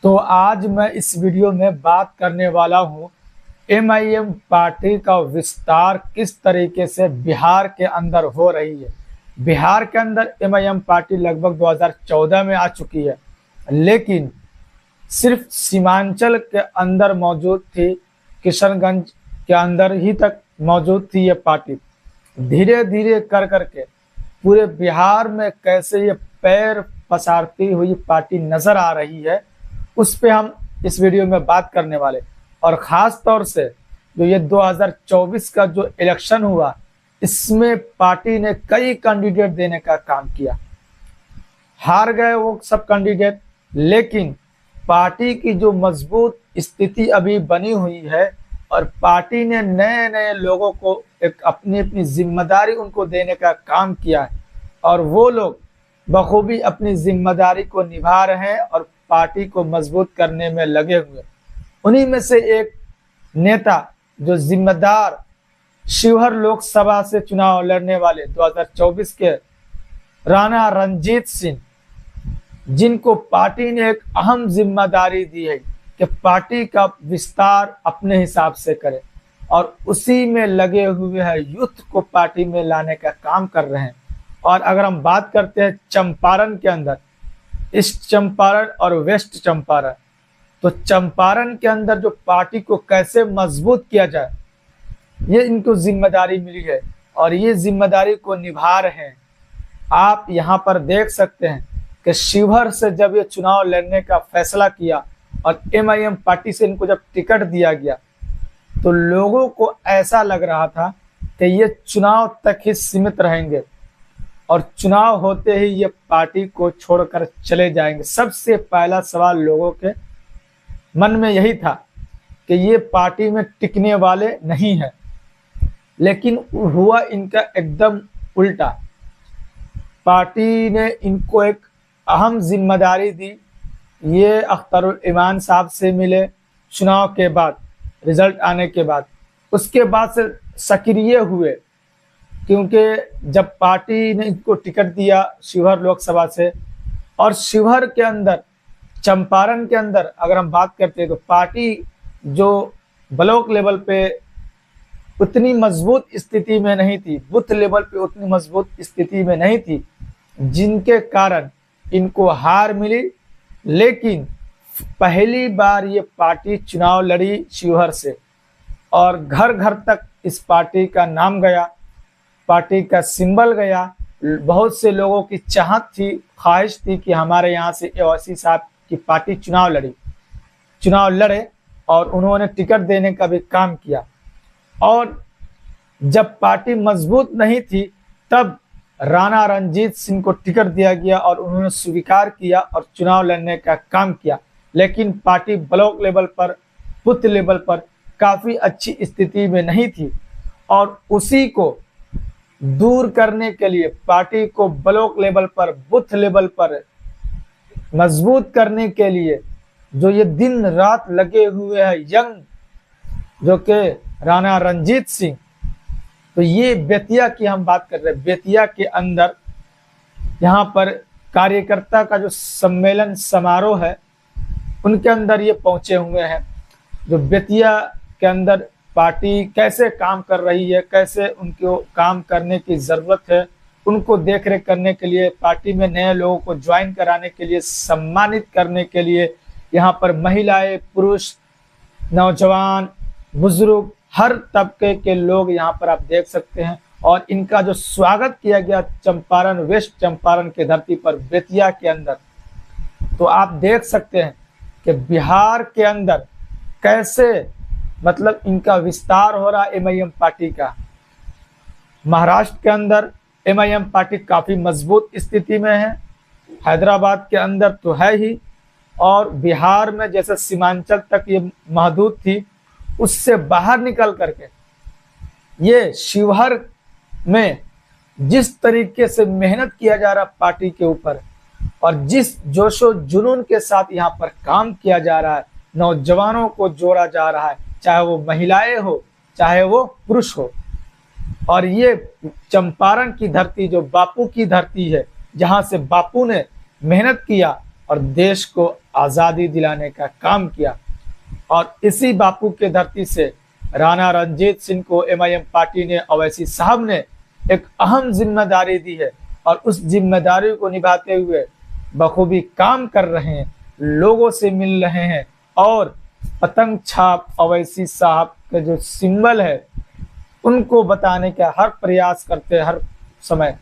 तो आज मैं इस वीडियो में बात करने वाला हूँ एमआईएम पार्टी का विस्तार किस तरीके से बिहार के अंदर हो रही है। बिहार के अंदर एमआईएम पार्टी लगभग 2014 में आ चुकी है, लेकिन सिर्फ सीमांचल के अंदर मौजूद थी, किशनगंज के अंदर ही तक मौजूद थी ये पार्टी। धीरे धीरे कर करके पूरे बिहार में कैसे ये पैर पसारती हुई पार्टी नजर आ रही है, उस पे हम इस वीडियो में बात करने वाले। और ख़ास तौर से जो ये 2024 का जो इलेक्शन हुआ, इसमें पार्टी ने कई कैंडिडेट देने का काम किया। हार गए वो सब कैंडिडेट, लेकिन पार्टी की जो मजबूत स्थिति अभी बनी हुई है और पार्टी ने नए नए लोगों को एक अपनी अपनी जिम्मेदारी उनको देने का काम किया है और वो लोग बखूबी अपनी जिम्मेदारी को निभा रहे हैं और पार्टी को मजबूत करने में लगे हुए। उन्हीं में से एक नेता जो जिम्मेदार शिवहर लोकसभा से चुनाव लड़ने वाले 2024 के राणा रणजीत सिंह, जिनको पार्टी ने एक अहम जिम्मेदारी दी है कि पार्टी का विस्तार अपने हिसाब से करे और उसी में लगे हुए हैं, यूथ को पार्टी में लाने का काम कर रहे हैं। और अगर हम बात करते हैं चंपारण के अंदर, ईस्ट चंपारण और वेस्ट चंपारण, तो चंपारण के अंदर जो पार्टी को कैसे मजबूत किया जाए, ये इनको जिम्मेदारी मिली है और ये जिम्मेदारी को निभा रहे हैं। आप यहाँ पर देख सकते हैं कि शिवहर से जब ये चुनाव लड़ने का फैसला किया और एमआईएम पार्टी से इनको जब टिकट दिया गया, तो लोगों को ऐसा लग रहा था कि ये चुनाव तक ही सीमित रहेंगे और चुनाव होते ही ये पार्टी को छोड़कर चले जाएंगे। सबसे पहला सवाल लोगों के मन में यही था कि ये पार्टी में टिकने वाले नहीं है, लेकिन हुआ इनका एकदम उल्टा। पार्टी ने इनको एक अहम जिम्मेदारी दी। ये अख्तरुल इमान साहब से मिले चुनाव के बाद, रिजल्ट आने के बाद, उसके बाद से सक्रिय हुए, क्योंकि जब पार्टी ने इनको टिकट दिया शिवहर लोकसभा से, और शिवहर के अंदर चंपारण के अंदर अगर हम बात करते हैं तो पार्टी जो ब्लॉक लेवल पे उतनी मजबूत स्थिति में नहीं थी, बूथ लेवल पे उतनी मजबूत स्थिति में नहीं थी, जिनके कारण इनको हार मिली। लेकिन पहली बार ये पार्टी चुनाव लड़ी शिवहर से और घर घर तक इस पार्टी का नाम गया, पार्टी का सिंबल गया। बहुत से लोगों की चाहत थी, ख्वाहिश थी कि हमारे यहाँ से ओवैसी साहब की पार्टी चुनाव लड़े और उन्होंने टिकट देने का भी काम किया। और जब पार्टी मजबूत नहीं थी, तब राणा रणजीत सिंह को टिकट दिया गया और उन्होंने स्वीकार किया और चुनाव लड़ने का काम किया। लेकिन पार्टी ब्लॉक लेवल पर, बूथ लेवल पर काफ़ी अच्छी स्थिति में नहीं थी और उसी को दूर करने के लिए, पार्टी को ब्लॉक लेवल पर, बूथ लेवल पर मजबूत करने के लिए जो ये दिन रात लगे हुए हैं यंग, जो कि राणा रणजीत सिंह, तो ये बेतिया की हम बात कर रहे हैं। बेतिया के अंदर यहाँ पर कार्यकर्ता का जो सम्मेलन समारोह है, उनके अंदर ये पहुंचे हुए हैं। जो बेतिया के अंदर पार्टी कैसे काम कर रही है, कैसे उनको काम करने की ज़रूरत है, उनको देख रेख करने के लिए, पार्टी में नए लोगों को ज्वाइन कराने के लिए, सम्मानित करने के लिए यहाँ पर महिलाएं, पुरुष, नौजवान, बुजुर्ग, हर तबके के लोग यहाँ पर आप देख सकते हैं। और इनका जो स्वागत किया गया चंपारण, वेस्ट चंपारण की धरती पर, बेतिया के अंदर, तो आप देख सकते हैं कि बिहार के अंदर कैसे मतलब इनका विस्तार हो रहा एमआईएम पार्टी का। महाराष्ट्र के अंदर एमआईएम पार्टी काफ़ी मजबूत स्थिति में है, हैदराबाद के अंदर तो है ही, और बिहार में जैसे सीमांचल तक ये महदूद थी, उससे बाहर निकल करके ये शिवहर में जिस तरीके से मेहनत किया जा रहा पार्टी के ऊपर और जिस जोशो जुनून के साथ यहाँ पर काम किया जा रहा है, नौजवानों को जोड़ा जा रहा है, चाहे वो महिलाएं हो, चाहे वो पुरुष हो। और ये चंपारण की धरती जो बापू की धरती है, जहाँ से बापू ने मेहनत किया और देश को आज़ादी दिलाने का काम किया। और इसी बापू के धरती से राणा रणजीत सिंह को एमआईएम पार्टी ने, ओवैसी साहब ने एक अहम जिम्मेदारी दी है और उस जिम्मेदारी को निभाते हुए बखूबी काम कर रहे हैं, लोगों से मिल रहे हैं और पतंग छाप ओवैसी साहब का जो सिंबल है उनको बताने का हर प्रयास करते हैं हर समय,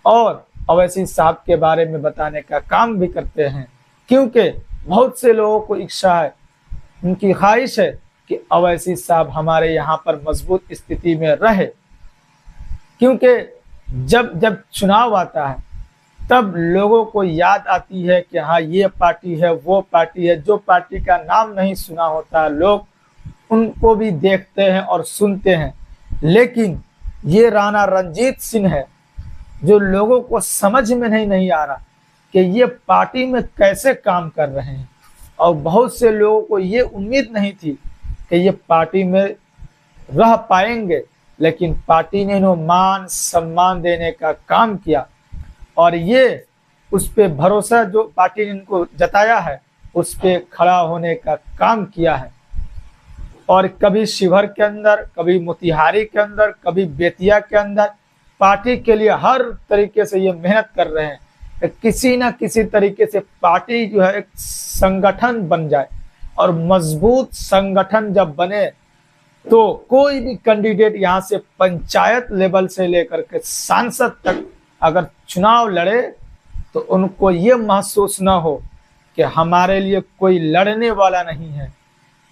और ओवैसी साहब के बारे में बताने का काम भी करते हैं, क्योंकि बहुत से लोगों को इच्छा है, उनकी ख्वाहिश है कि ओवैसी साहब हमारे यहाँ पर मजबूत स्थिति में रहे। क्योंकि जब जब चुनाव आता है तब लोगों को याद आती है कि हाँ ये पार्टी है, वो पार्टी है। जो पार्टी का नाम नहीं सुना होता लोग उनको भी देखते हैं और सुनते हैं, लेकिन ये राणा रणजीत सिंह है जो लोगों को समझ में नहीं आ रहा कि ये पार्टी में कैसे काम कर रहे हैं। और बहुत से लोगों को ये उम्मीद नहीं थी कि ये पार्टी में रह पाएंगे, लेकिन पार्टी ने इन्हें मान सम्मान देने का काम किया और ये उस पे भरोसा जो पार्टी ने इनको जताया है उस पे खड़ा होने का काम किया है। और कभी शिवहर के अंदर, कभी मोतिहारी के अंदर, कभी बेतिया के अंदर पार्टी के लिए हर तरीके से ये मेहनत कर रहे हैं, किसी ना किसी तरीके से पार्टी जो है एक संगठन बन जाए। और मजबूत संगठन जब बने तो कोई भी कैंडिडेट यहाँ से पंचायत लेवल से लेकर के सांसद तक अगर चुनाव लड़े तो उनको ये महसूस ना हो कि हमारे लिए कोई लड़ने वाला नहीं है,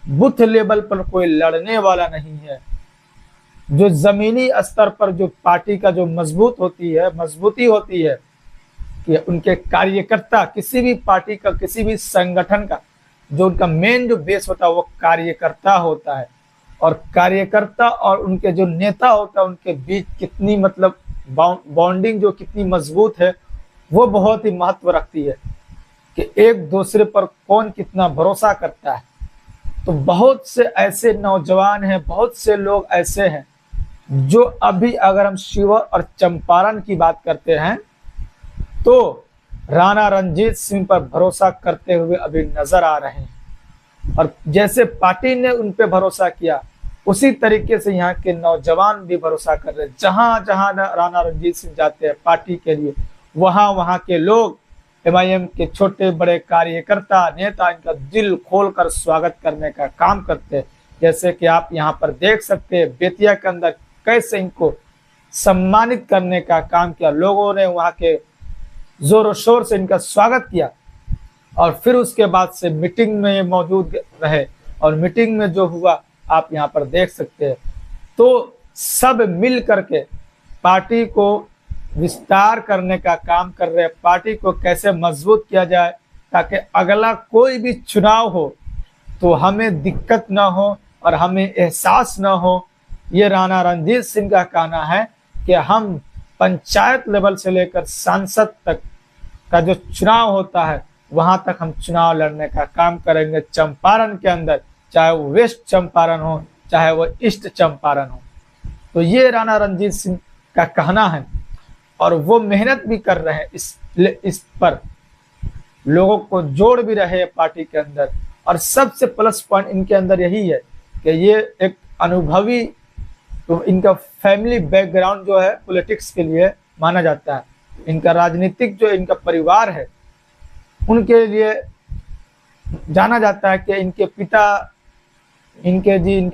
बूथ लेवल पर कोई लड़ने वाला नहीं है। जो जमीनी स्तर पर जो पार्टी का जो मजबूती होती है कि उनके कार्यकर्ता, किसी भी पार्टी का, किसी भी संगठन का जो उनका मेन जो बेस होता है वो कार्यकर्ता होता है। और कार्यकर्ता और उनके जो नेता होता है उनके बीच कितनी मतलब बॉन्डिंग जो कितनी मजबूत है वो बहुत ही महत्व रखती है कि एक दूसरे पर कौन कितना भरोसा करता है। तो बहुत से ऐसे नौजवान हैं, बहुत से लोग ऐसे हैं जो अभी अगर हम शिवहर और चंपारण की बात करते हैं तो राणा रणजीत सिंह पर भरोसा करते हुए अभी नजर आ रहे हैं। और जैसे पार्टी ने उन पे भरोसा किया उसी तरीके से यहाँ के नौजवान भी भरोसा कर रहे हैं। जहां जहां राणा रणजीत सिंह जाते हैं पार्टी के लिए, वहां के लोग, एमआईएम के छोटे बड़े कार्यकर्ता, नेता इनका दिल खोलकर स्वागत करने का काम करते हैं। जैसे कि आप यहाँ पर देख सकते हैं बेतिया के अंदर कैसे इनको सम्मानित करने का काम किया, लोगों ने वहाँ के जोरों शोर से इनका स्वागत किया। और फिर उसके बाद से मीटिंग में मौजूद रहे और मीटिंग में जो हुआ आप यहाँ पर देख सकते हैं। तो सब मिल करके पार्टी को विस्तार करने का काम कर रहे हैं, पार्टी को कैसे मजबूत किया जाए ताकि अगला कोई भी चुनाव हो तो हमें दिक्कत ना हो और हमें एहसास ना हो। ये राणा रणजीत सिंह का कहना है कि हम पंचायत लेवल से लेकर सांसद तक का जो चुनाव होता है वहां तक हम चुनाव लड़ने का काम करेंगे। चंपारण के अंदर, चाहे वो वेस्ट चंपारण हो चाहे वो ईस्ट चंपारण हो। तो ये राणा रणजीत सिंह का कहना है और वो मेहनत भी कर रहे हैं इस पर, लोगों को जोड़ भी रहे हैं पार्टी के अंदर। और सबसे प्लस पॉइंट इनके अंदर यही है कि ये एक अनुभवी, तो इनका फैमिली बैकग्राउंड जो है पॉलिटिक्स के लिए माना जाता है। इनका राजनीतिक जो इनका परिवार है उनके लिए जाना जाता है कि इनके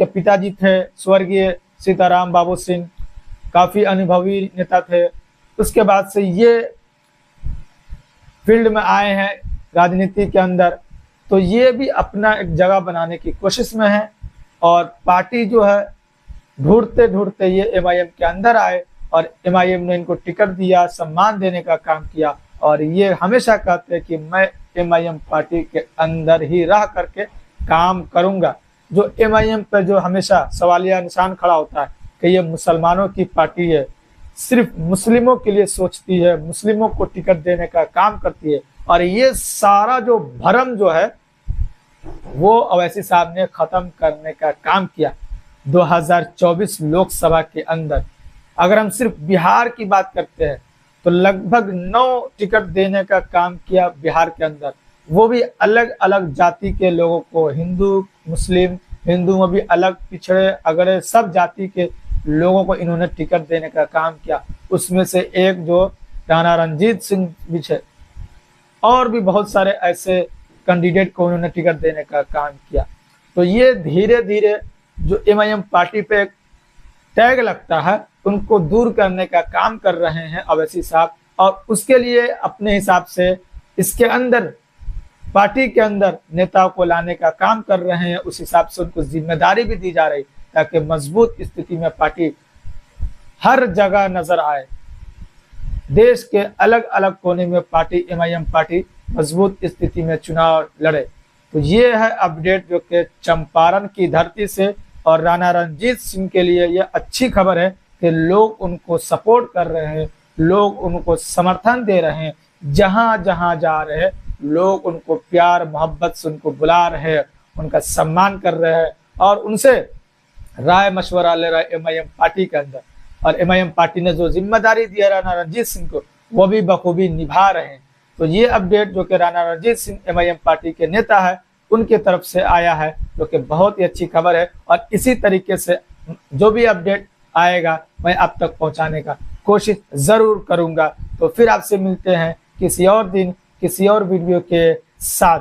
पिताजी थे स्वर्गीय सीताराम बाबू सिंह, काफी अनुभवी नेता थे। उसके बाद से ये फील्ड में आए हैं राजनीति के अंदर, तो ये भी अपना एक जगह बनाने की कोशिश में है। और पार्टी जो है ढूंढते ढूंढते ये एमआईएम के अंदर आए और एमआईएम ने इनको टिकट दिया, सम्मान देने का काम किया। और ये हमेशा कहते हैं कि मैं एमआईएम पार्टी के अंदर ही रह करके काम करूंगा। जो एमआईएम पर जो हमेशा सवालिया निशान खड़ा होता है कि ये मुसलमानों की पार्टी है, सिर्फ मुस्लिमों के लिए सोचती है, मुस्लिमों को टिकट देने का काम करती है। और ये सारा जो भरम जो है वो ओवैसी साहब ने खत्म करने का काम किया 2024 लोकसभा के अंदर। अगर हम सिर्फ बिहार की बात करते हैं तो लगभग 9 टिकट देने का काम किया बिहार के अंदर, वो भी अलग अलग जाति के लोगों को, हिंदू मुस्लिम, हिंदू में भी अलग पिछड़े अगड़े सब जाति के लोगों को इन्होंने टिकट देने का काम किया। उसमें से एक जो राणा रणजीत सिंह भी थे, और भी बहुत सारे ऐसे कैंडिडेट को उन्होंने टिकट देने का काम किया। तो ये धीरे धीरे जो एमआईएम पार्टी पे टैग लगता है उनको दूर करने का काम कर रहे हैं अवैसी साहब, और उसके लिए अपने हिसाब से इसके अंदर पार्टी के अंदर नेताओं को लाने का काम कर रहे हैं। उस हिसाब से उनको जिम्मेदारी भी दी जा रही ताकि मजबूत स्थिति में पार्टी हर जगह नजर आए। देश के अलग अलग कोने में पार्टी एमआईएम पार्टी मजबूत स्थिति में चुनाव लड़े। तो ये है अपडेट जो कि चंपारण की धरती से, और राणा रणजीत सिंह के लिए यह अच्छी खबर है कि लोग उनको सपोर्ट कर रहे हैं, लोग उनको समर्थन दे रहे हैं, जहां जहां जा रहे हैं लोग उनको प्यार मोहब्बत से उनको बुला रहे हैं, उनका सम्मान कर रहे हैं और उनसे राय मशवरा ले रहे एमआईएम पार्टी के अंदर। और एमआईएम पार्टी ने जो जिम्मेदारी दी है राणा रणजीत सिंह को, वो भी बखूबी निभा रहे हैं। तो ये अपडेट जो कि राणा रणजीत सिंह एमआईएम पार्टी के नेता है उनके तरफ से आया है, जो कि बहुत ही अच्छी खबर है। और इसी तरीके से जो भी अपडेट आएगा मैं आप तक पहुंचाने का कोशिश जरूर करूंगा। तो फिर आपसे मिलते हैं किसी और दिन किसी और वीडियो के साथ।